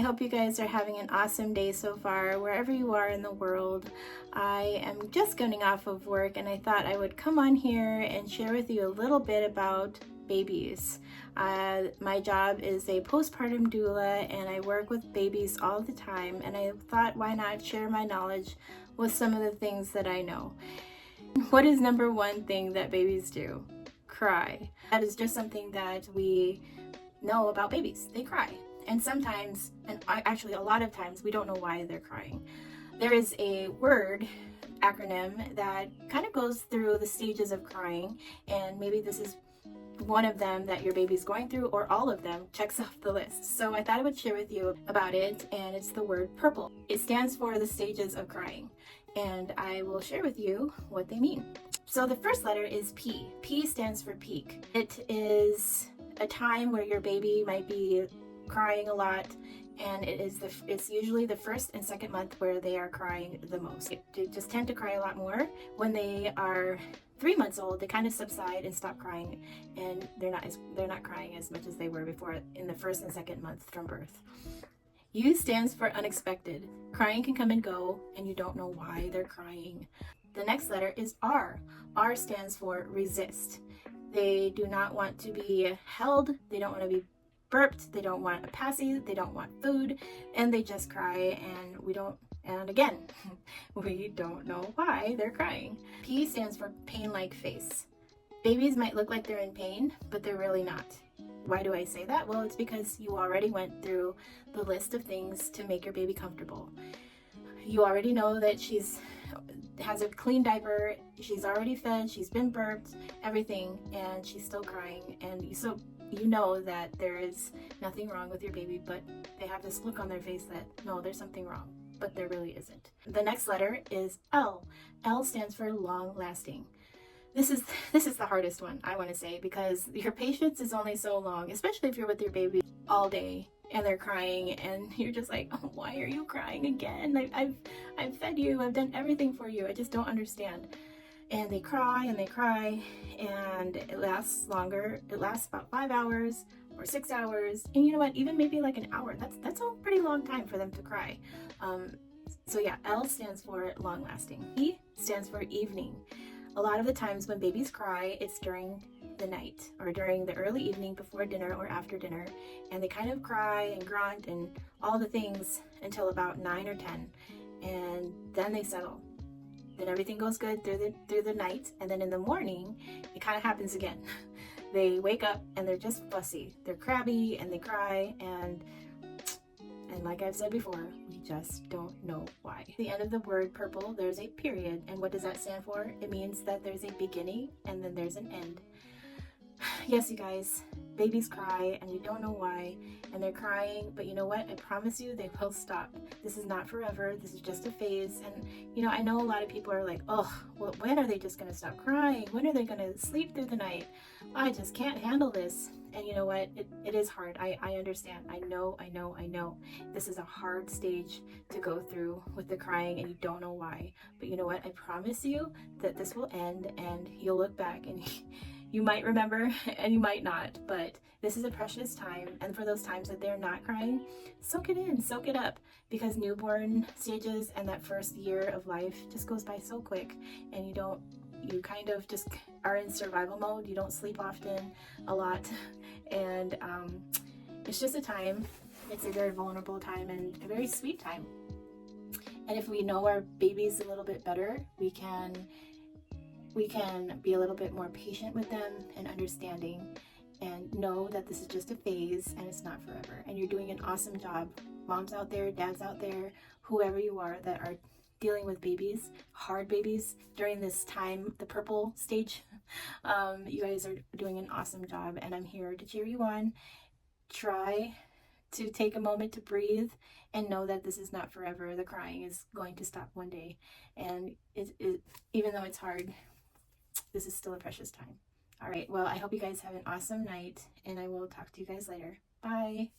hope you guys are having an awesome day so far, wherever you are in the world. I am just getting off of work and I thought I would come on here and share with you a little bit about babies. My job is a postpartum doula and I work with babies all the time, and I thought, why not share my knowledge with some of the things that I know. What is number one thing that babies do? Cry. That is just something that we know about babies. They cry. And sometimes, and actually a lot of times, we don't know why they're crying. There is a word acronym that kind of goes through the stages of crying, and maybe this is one of them that your baby's going through, or all of them checks off the list. So I thought I would share with you about it, and it's the word purple. It stands for the stages of crying, and I will share with you what they mean. So the first letter is P. P stands for peak. It is a time where your baby might be crying a lot, and it's usually the first and second month where they are crying the most. They just tend to cry a lot more. When they are 3 months old, they kind of subside and stop crying, and they're not crying as much as they were before in the first and second month from birth. U stands for unexpected. Crying can come and go, and you don't know why they're crying. The next letter is R. R stands for resist. They do not want to be held. They don't want to be burped. They don't want a passy. They don't want food, and they just cry, and again, we don't know why they're crying. P stands for pain-like face. Babies might look like they're in pain, but they're really not. Why do I say that? Well, it's because you already went through the list of things to make your baby comfortable. You already know that has a clean diaper, she's already fed, she's been burped, everything, and she's still crying, and you know that there is nothing wrong with your baby, but they have this look on their face that, no, there's something wrong, but there really isn't. The next letter is L. L stands for long lasting. This is the hardest one, I want to say, because your patience is only so long, especially if you're with your baby all day and they're crying and you're just like, oh, why are you crying again? I've fed you, I've done everything for you, I just don't understand. And they cry and they cry, and it lasts longer. It lasts about 5 hours or 6 hours, and you know what, even maybe like an hour. That's a pretty long time for them to cry. So yeah, L stands for long lasting. E stands for evening. A lot of the times when babies cry, it's during the night or during the early evening before dinner or after dinner, and they kind of cry and grunt and all the things until about 9 or 10, and then they settle. Then everything goes good through the night, and then in the morning it kind of happens again. They wake up and they're just fussy. They're crabby and they cry, and like I've said before, we just don't know why. At the end of the word purple, there's a period, and what does that stand for? It means that there's a beginning and then there's an end. Yes, you guys, babies cry and we don't know why, and they're crying, but you know what? I promise you they will stop. This is not forever. This is just a phase. And you know, I know a lot of people are like, oh, well, when are they just going to stop crying? When are they going to sleep through the night? I just can't handle this. And you know what? It is hard. I understand. I know. This is a hard stage to go through with the crying, and you don't know why. But you know what? I promise you that this will end, and you'll look back and you might remember and you might not, but this is a precious time. And for those times that they're not crying, soak it in, soak it up, because newborn stages and that first year of life just goes by so quick, and you kind of just are in survival mode. You don't sleep often, a lot, and it's just a time. It's a very vulnerable time and a very sweet time. And if we know our babies a little bit better, we can be a little bit more patient with them and understanding, and know that this is just a phase and it's not forever. And you're doing an awesome job. Moms out there, dads out there, whoever you are that are dealing with babies, hard babies during this time, the purple stage, you guys are doing an awesome job, and I'm here to cheer you on. Try to take a moment to breathe and know that this is not forever. The crying is going to stop one day, and even though it's hard, this is still a precious time. All right, well, I hope you guys have an awesome night, and I will talk to you guys later. Bye.